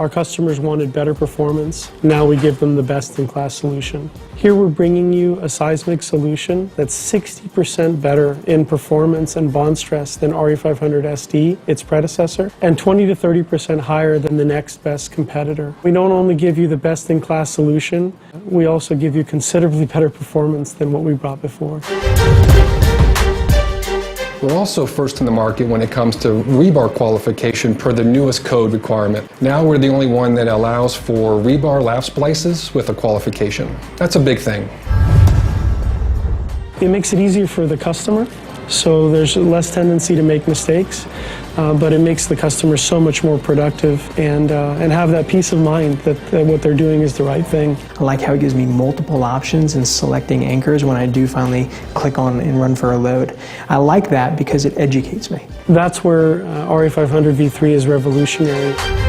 Our customers wanted better performance. Now we give them the best-in-class solution. Here we're bringing you a seismic solution that's 60% better in performance and bond stress than RE500 SD, its predecessor, and 20 to 30% higher than the next best competitor. We don't only give you the best-in-class solution, we also give you considerably better performance than what we brought before. We're also first in the market when it comes to rebar qualification per the newest code requirement. Now we're the only one that allows for rebar lap splices with a qualification. That's a big thing. It makes it easier for the customer, so there's less tendency to make mistakes, but it makes the customer so much more productive and have that peace of mind that what they're doing is the right thing. I like how it gives me multiple options in selecting anchors when I do finally click on and run for a load. I like that because it educates me. That's where RE500 V3 is revolutionary.